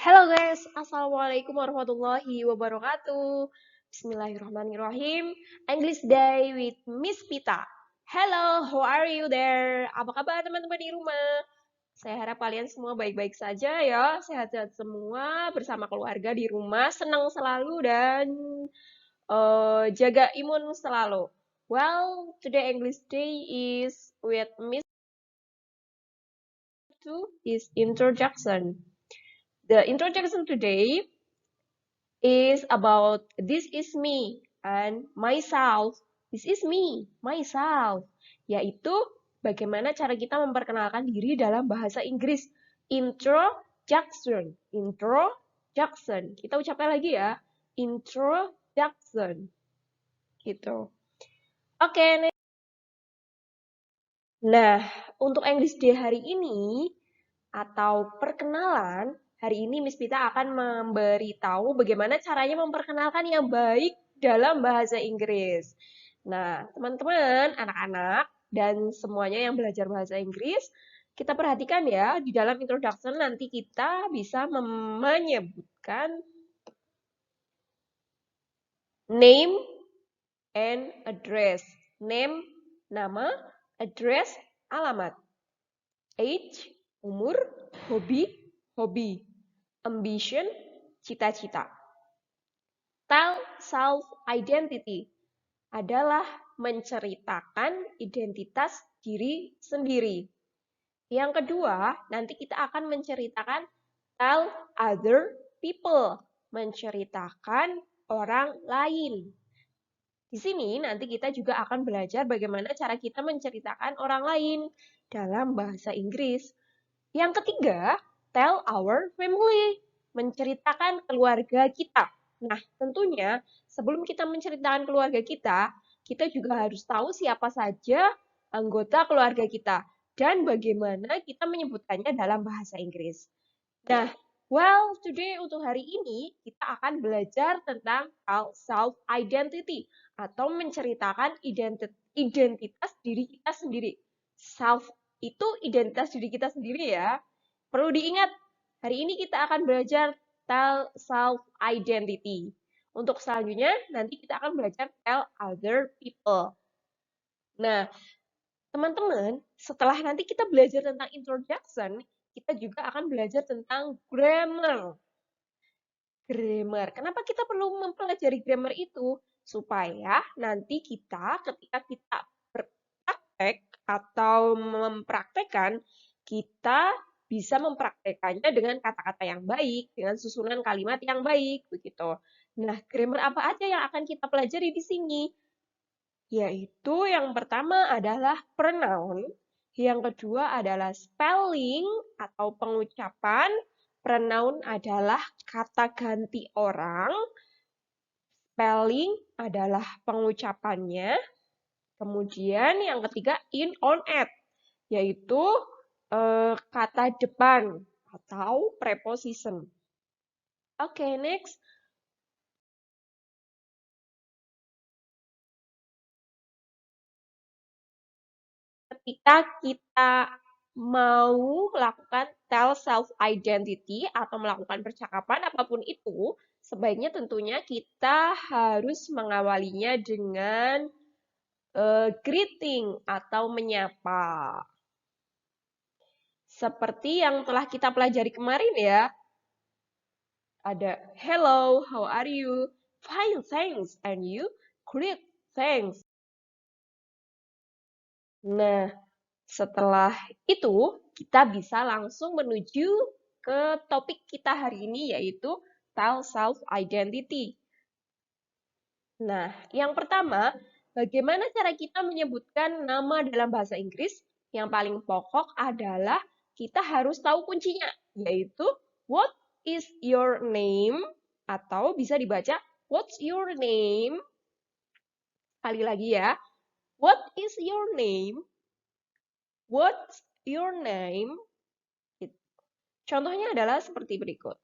Hello guys, Assalamualaikum warahmatullahi wabarakatuh. Bismillahirrahmanirrahim. English Day with Miss Pita. Hello, how are you there? Apa kabar teman-teman di rumah? Saya harap kalian semua baik-baik saja ya, sehat-sehat semua bersama keluarga di rumah, senang selalu dan jaga imun selalu. Well, today English Day is with Miss to is introduction. The introduction today is about this is me and myself. This is me, myself. Yaitu bagaimana cara kita memperkenalkan diri dalam bahasa Inggris. Introduction. Introduction. Kita ucapkan lagi ya. Introduction. Gitu. Oke, next. Nah, untuk English Day hari ini atau perkenalan, hari ini Miss Pita akan memberitahu bagaimana caranya memperkenalkan yang baik dalam bahasa Inggris. Nah, teman-teman, anak-anak, dan semuanya yang belajar bahasa Inggris, kita perhatikan ya, di dalam introduction nanti kita bisa menyebutkan name and address. Name, nama, address, alamat. Age, umur, hobi, hobi. Ambition, cita-cita. Tell self-identity adalah menceritakan identitas diri sendiri. Yang kedua, nanti kita akan menceritakan tell other people, menceritakan orang lain. Di sini nanti kita juga akan belajar bagaimana cara kita menceritakan orang lain dalam bahasa Inggris. Yang ketiga, tell our family, menceritakan keluarga kita. Nah, tentunya sebelum kita menceritakan keluarga kita juga harus tahu siapa saja anggota keluarga kita dan bagaimana kita menyebutkannya dalam bahasa Inggris. Nah, well, today untuk hari ini kita akan belajar tentang self-identity atau menceritakan identitas diri kita sendiri. Self itu identitas diri kita sendiri ya. Perlu diingat, hari ini kita akan belajar tell self-identity. Untuk selanjutnya, nanti kita akan belajar tell other people. Nah, teman-teman, setelah nanti kita belajar tentang introduction, kita juga akan belajar tentang grammar. Grammar. Kenapa kita perlu mempelajari grammar itu? Supaya nanti kita ketika kita berpraktek atau mempraktekkan, kita bisa mempraktekannya dengan kata-kata yang baik, dengan susunan kalimat yang baik, begitu. Nah, grammar apa aja yang akan kita pelajari di sini? Yaitu yang pertama adalah pronoun, yang kedua adalah spelling atau pengucapan. Pronoun adalah kata ganti orang, spelling adalah pengucapannya, kemudian yang ketiga in, on, at, yaitu kata depan atau preposition. Oke, next. Ketika kita mau melakukan tell self-identity atau melakukan percakapan apapun itu, sebaiknya tentunya kita harus mengawalinya dengan greeting atau menyapa. Seperti yang telah kita pelajari kemarin ya. Ada hello, how are you? Fine, thanks. And you? Great, thanks. Nah, setelah itu, kita bisa langsung menuju ke topik kita hari ini, yaitu tell self-identity. Nah, yang pertama, bagaimana cara kita menyebutkan nama dalam bahasa Inggris? Yang paling pokok adalah kita harus tahu kuncinya, yaitu what is your name? Atau bisa dibaca What's your name? Sekali lagi ya. What is your name? What's your name? Contohnya adalah seperti berikut.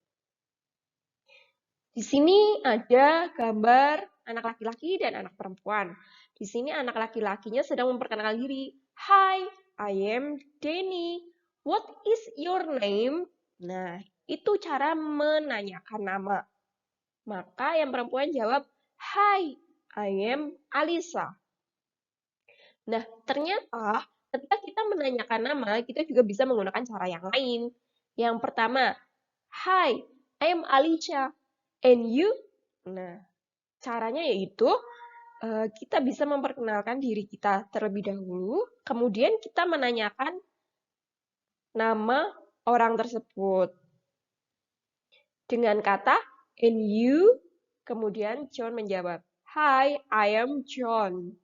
Di sini ada gambar anak laki-laki dan anak perempuan. Di sini anak laki-lakinya sedang memperkenalkan diri. Hi, I am Denny. What is your name? Nah, itu cara menanyakan nama. Maka yang perempuan jawab, Hi, I am Alisa. Nah, ternyata ketika kita menanyakan nama, kita juga bisa menggunakan cara yang lain. Yang pertama, Hi, I am Alicia. And you? Nah, caranya yaitu kita bisa memperkenalkan diri kita terlebih dahulu, kemudian kita menanyakan nama orang tersebut. Dengan kata, and you? Kemudian John menjawab, Hi, I am John.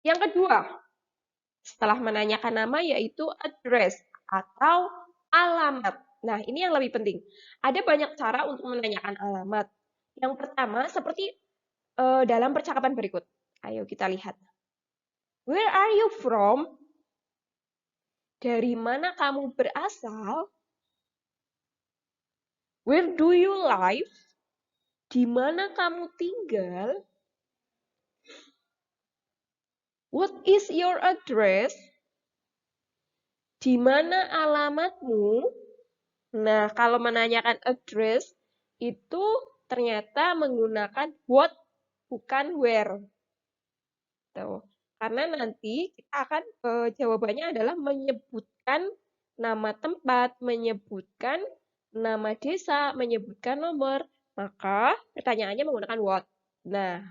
Yang kedua, setelah menanyakan nama yaitu address atau alamat. Nah, ini yang lebih penting. Ada banyak cara untuk menanyakan alamat. Yang pertama, seperti dalam percakapan berikut. Ayo kita lihat. Where are you from? Dari mana kamu berasal? Where do you live? Di mana kamu tinggal? What is your address? Di mana alamatmu? Nah, kalau menanyakan address itu ternyata menggunakan what bukan where. Tuh. Karena nanti kita akan jawabannya adalah menyebutkan nama tempat, menyebutkan nama desa, menyebutkan nomor. Maka pertanyaannya menggunakan what. Nah,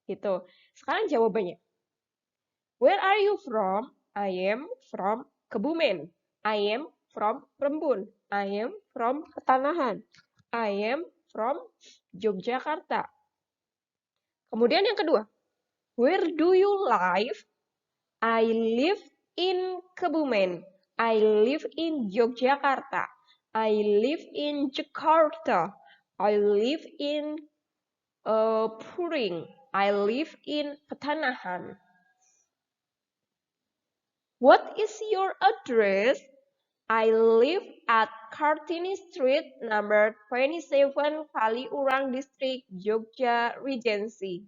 gitu. Sekarang jawabannya. Where are you from? I am from Kebumen. I am from Rembun. I am from Petanahan. I am from Yogyakarta. Kemudian yang kedua. Where do you live? I live in Kebumen. I live in Yogyakarta. I live in Jakarta. I live in Puring. I live in Petanahan. What is your address? I live at Kartini Street, number 27, Kaliurang District, Jogja Regency.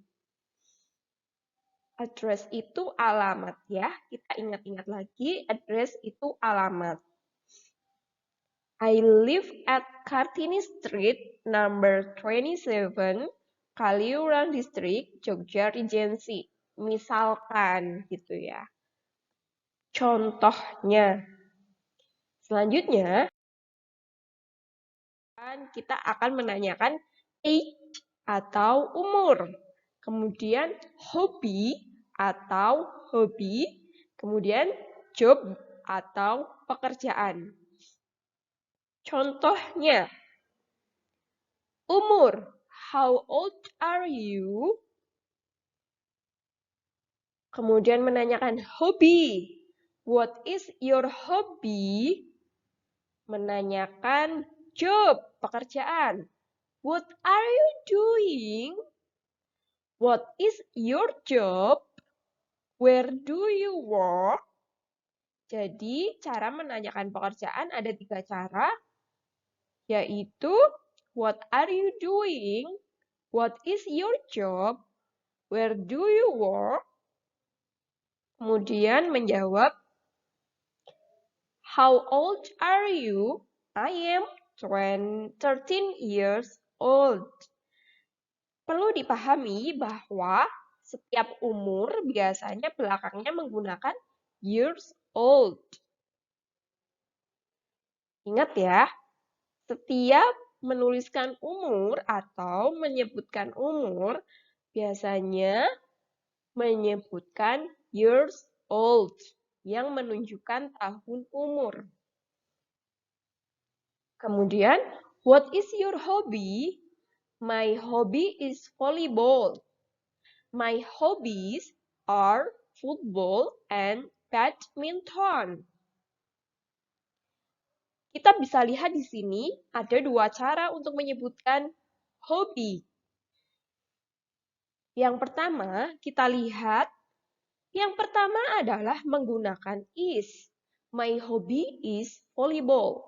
Address itu alamat ya. Kita ingat-ingat lagi, address itu alamat. I live at Kartini Street, number 27, Kaliurang District, Jogja Regency. Misalkan gitu ya. Contohnya. Selanjutnya, kita akan menanyakan age atau umur. Kemudian hobi atau hobi. Kemudian job atau pekerjaan. Contohnya, umur. How old are you? Kemudian menanyakan hobi. What is your hobby? Menanyakan job, pekerjaan. What are you doing? What is your job? Where do you work? Jadi, cara menanyakan pekerjaan ada 3 cara, yaitu what are you doing? What is your job? Where do you work? Kemudian menjawab, how old are you? I am 13 years old. Perlu dipahami bahwa setiap umur biasanya belakangnya menggunakan years old. Ingat ya, setiap menuliskan umur atau menyebutkan umur biasanya menyebutkan years old yang menunjukkan tahun umur. Kemudian, what is your hobby? My hobby is volleyball. My hobbies are football and badminton. Kita bisa lihat di sini ada 2 cara untuk menyebutkan hobby. Yang pertama, kita lihat. Yang pertama adalah menggunakan is. My hobby is volleyball.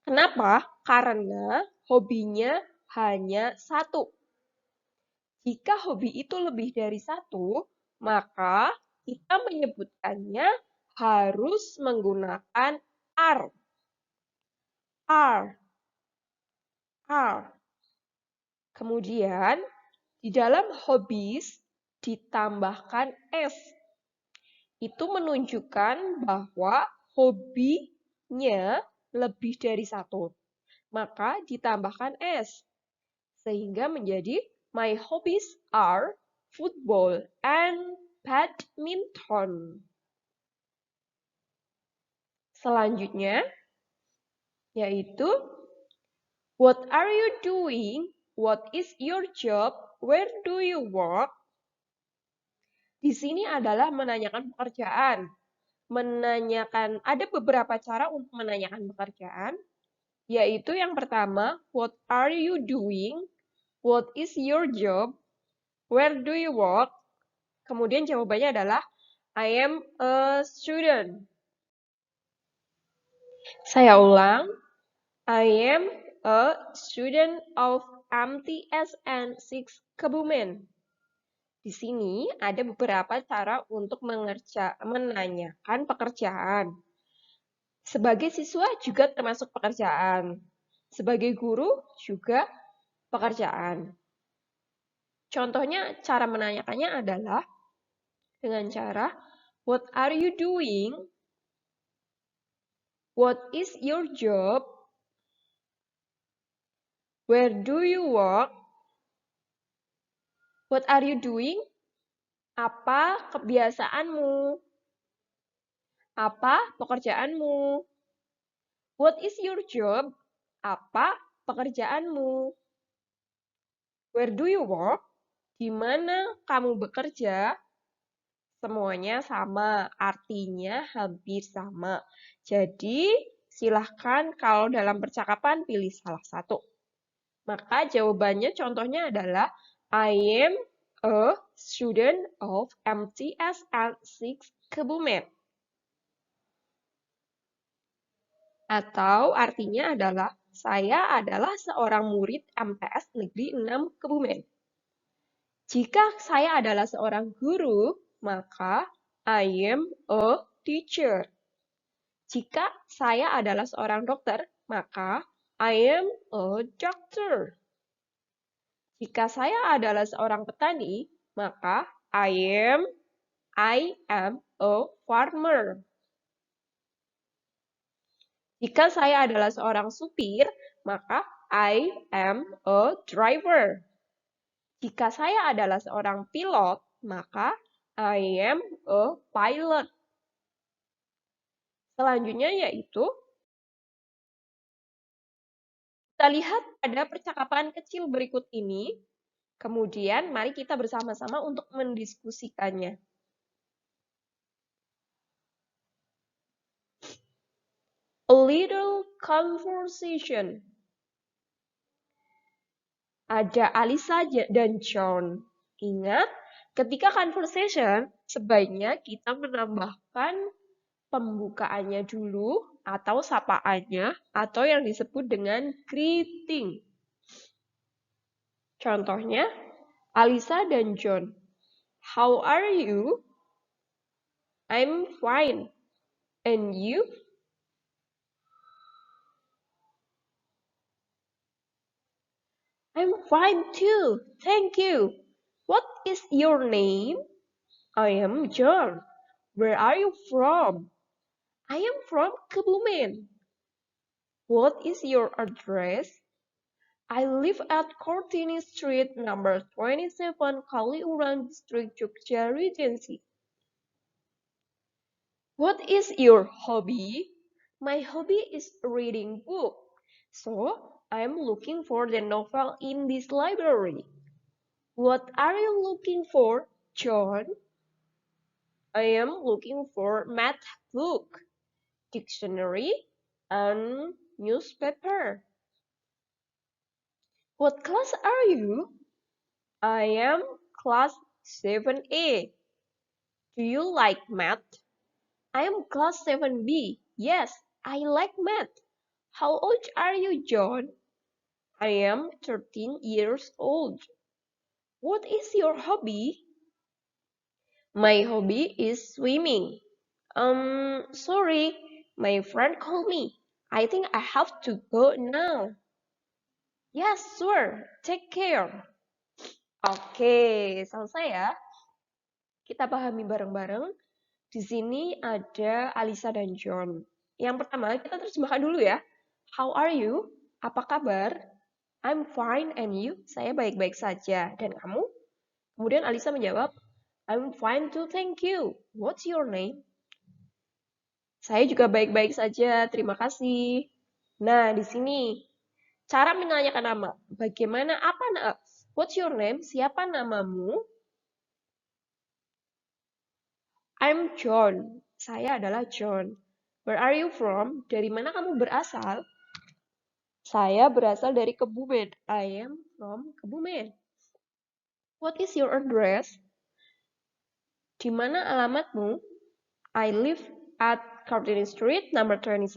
Kenapa? Karena hobinya hanya satu. Jika hobi itu lebih dari satu, maka kita menyebutkannya harus menggunakan are. Are. Are. Kemudian, di dalam hobbies ditambahkan s. Itu menunjukkan bahwa hobinya lebih dari satu. Maka ditambahkan s. Sehingga menjadi my hobbies are football and badminton. Selanjutnya, yaitu what are you doing? What is your job? Where do you work? Di sini adalah menanyakan pekerjaan. Ada beberapa cara untuk menanyakan pekerjaan, yaitu yang pertama, what are you doing? What is your job? Where do you work? Kemudian jawabannya adalah I am a student. Saya ulang. I am a student of MTSN 6 Kebumen. Di sini ada beberapa cara untuk menanyakan pekerjaan. Sebagai siswa juga termasuk pekerjaan. Sebagai guru juga pekerjaan. Contohnya cara menanyakannya adalah dengan cara what are you doing? What is your job? Where do you work? What are you doing? Apa kebiasaanmu? Apa pekerjaanmu? What is your job? Apa pekerjaanmu? Where do you work? Di mana kamu bekerja? Semuanya sama, artinya hampir sama. Jadi, silahkan kalau dalam percakapan pilih salah satu. Maka jawabannya contohnya adalah I am a student of MTSN 6 Kebumen. Atau artinya adalah saya adalah seorang murid MTS Negeri 6 Kebumen. Jika saya adalah seorang guru, maka I am a teacher. Jika saya adalah seorang dokter, maka I am a doctor. Jika saya adalah seorang petani, maka I am a farmer. Jika saya adalah seorang supir, maka I am a driver. Jika saya adalah seorang pilot, maka I am a pilot. Selanjutnya yaitu, kita lihat pada percakapan kecil berikut ini, kemudian mari kita bersama-sama untuk mendiskusikannya. A little conversation. Ada Alisa dan John. Ingat, ketika conversation, sebaiknya kita menambahkan pembukaannya dulu, atau sapaannya, atau yang disebut dengan greeting. Contohnya, Alisa dan John. How are you? I'm fine. And you? I'm fine too, thank you. What is your name? I am John. Where are you from? I am from Kebumen. What is your address? I live at Kartini Street, number 27, Kaliurang District, Jogja Regency. What is your hobby? My hobby is reading books. So, I am looking for the novel in this library. What are you looking for, John? I am looking for math book, dictionary, and newspaper. What class are you? I am class 7A. Do you like math? I am class 7B. Yes, I like math. How old are you, John? I am 13 years old. What is your hobby? My hobby is swimming. Sorry, my friend called me. I think I have to go now. Yes, sure. Take care. Oke, selesai ya. Kita pahami bareng-bareng. Di sini ada Alisa dan John. Yang pertama, kita terjemahkan dulu ya. How are you? Apa kabar? I'm fine and you? Saya baik-baik saja. Dan kamu? Kemudian Alisa menjawab, I'm fine too, thank you. What's your name? Saya juga baik-baik saja, terima kasih. Nah, di sini cara menanyakan nama. Bagaimana apa? What's your name? Siapa namamu? I'm John. Saya adalah John. Where are you from? Dari mana kamu berasal? Saya berasal dari Kebumen. I am from Kebumen. What is your address? Di mana alamatmu? I live at Kartini Street, number 27,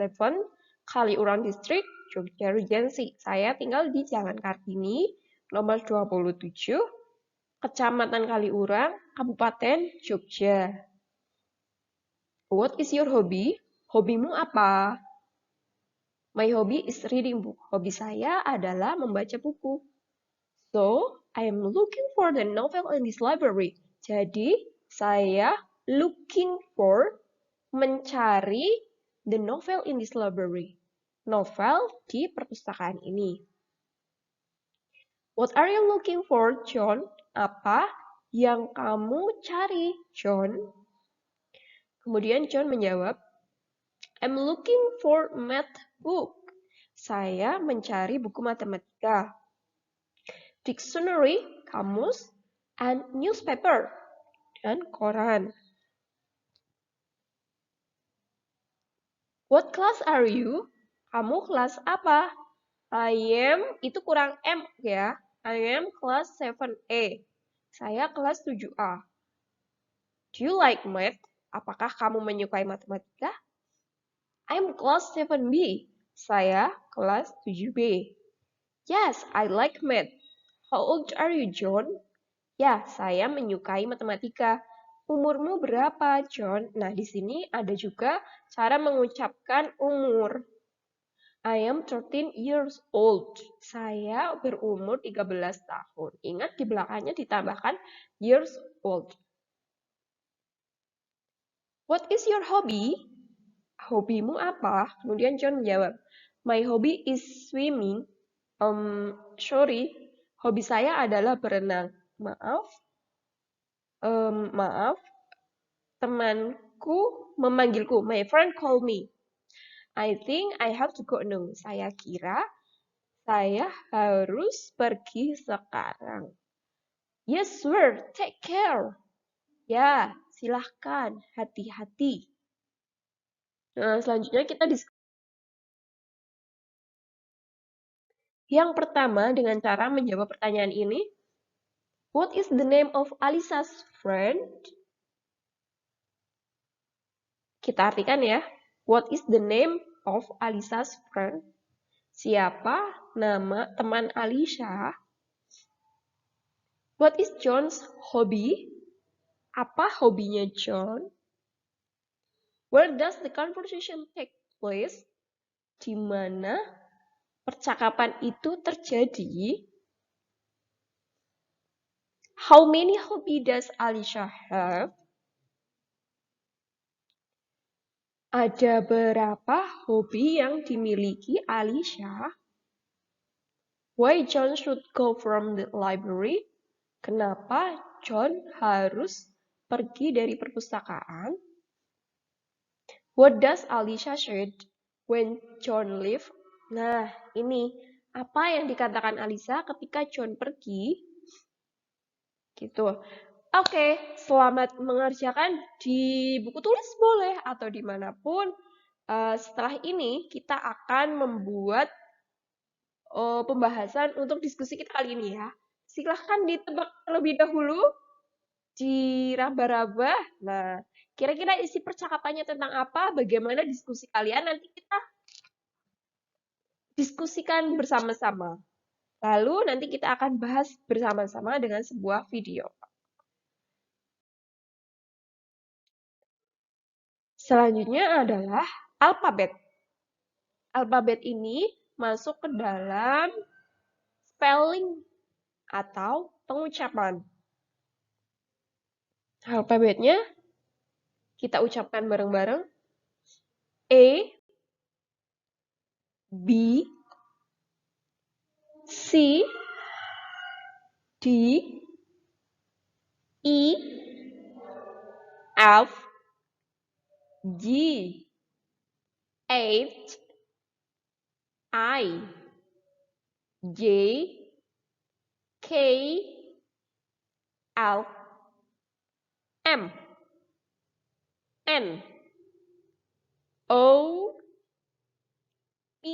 Kaliurang District, Jogja Regency. Saya tinggal di Jalan Kartini, nomor 27, Kecamatan Kaliurang, Kabupaten Jogja. What is your hobby? Hobimu apa? My hobby is reading book. Hobi saya adalah membaca buku. So, I am looking for the novel in this library. Jadi, saya looking for, mencari the novel in this library. Novel di perpustakaan ini. What are you looking for, John? Apa yang kamu cari, John? Kemudian John menjawab, I'm looking for math book. Saya mencari buku matematika. Dictionary, kamus, and newspaper, dan koran. What class are you? Kamu kelas apa? I am, itu kurang M ya. I am class 7A. Saya kelas 7A. Do you like math? Apakah kamu menyukai matematika? I'm class 7B. Saya kelas 7B. Yes, I like math. How old are you, John? Ya, saya menyukai matematika. Umurmu berapa, John? Nah, di sini ada juga cara mengucapkan umur. I am 13 years old. Saya berumur 13 tahun. Ingat di belakangnya ditambahkan years old. What is your hobby? Hobimu apa? Kemudian John menjawab, my hobby is swimming. Sorry, hobi saya adalah berenang. Maaf, temanku memanggilku. My friend call me. I think I have to go now. Saya kira saya harus pergi sekarang. Yes, sir. Take care. Ya, silahkan. Hati-hati. Nah, selanjutnya kita diskusi. Yang pertama, dengan cara menjawab pertanyaan ini. What is the name of Alisa's friend? Kita artikan ya. What is the name of Alisa's friend? Siapa nama teman Alisa? What is John's hobby? Apa hobinya John? Where does the conversation take place? Di mana percakapan itu terjadi? How many hobby does Alisa have? Ada berapa hobi yang dimiliki Alisa? Why John should go from the library? Kenapa John harus pergi dari perpustakaan? What does Alisa said when John left? Nah, ini apa yang dikatakan Alisa ketika John pergi? Gitu. Oke, selamat mengerjakan di buku tulis boleh atau dimanapun. Setelah ini kita akan membuat pembahasan untuk diskusi kita kali ini ya. Silahkan ditebak terlebih dahulu, diraba-raba. Nah, kira-kira isi percakapannya tentang apa? Bagaimana diskusi kalian? Nanti kita diskusikan bersama-sama. Lalu nanti kita akan bahas bersama-sama dengan sebuah video. Selanjutnya adalah alfabet. Alfabet ini masuk ke dalam spelling atau pengucapan. Alfabetnya kita ucapkan bareng-bareng. E, B, C, D, E, F, G, H, I, J, K, L, M, N, O, P,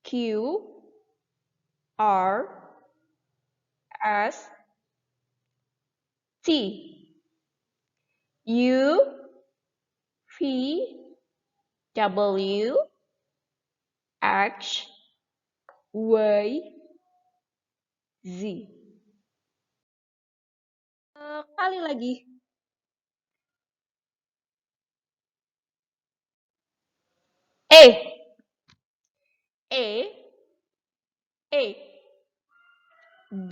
Q, R, S, T, U, V, W, X, Y, Z. Kali lagi. E, E, E, B,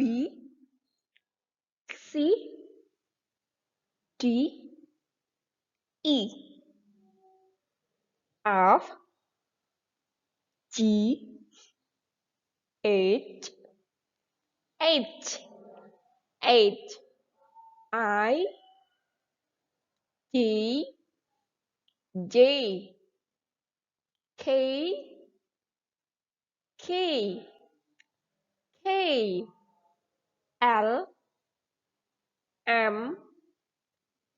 C, D, E, F, G, H, H, H, I, J, J, K, K, K, L, M,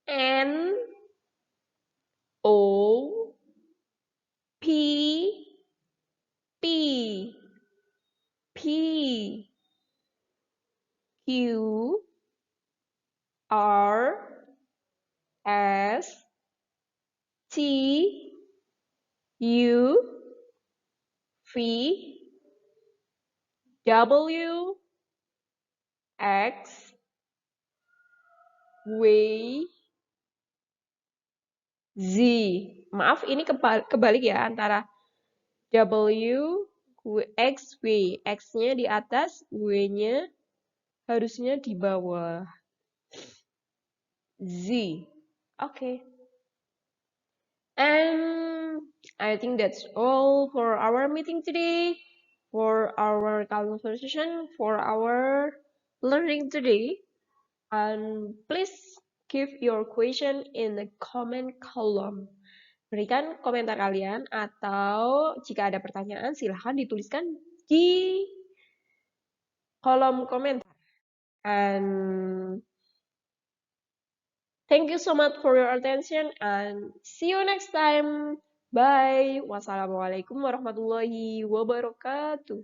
N, O, P, P, P, Q, R, S, T, U, V, W, X, Y, Z. Maaf, ini kebalik ya antara W, X, Y. X-nya di atas, Y-nya harusnya di bawah. Z. Okay. And I think that's all for our meeting today, for our conversation, for our learning today. And please give your question in the comment column. Berikan komentar kalian atau jika ada pertanyaan silahkan dituliskan di kolom komentar. And thank you so much for your attention and see you next time. Bye. Wassalamualaikum warahmatullahi wabarakatuh.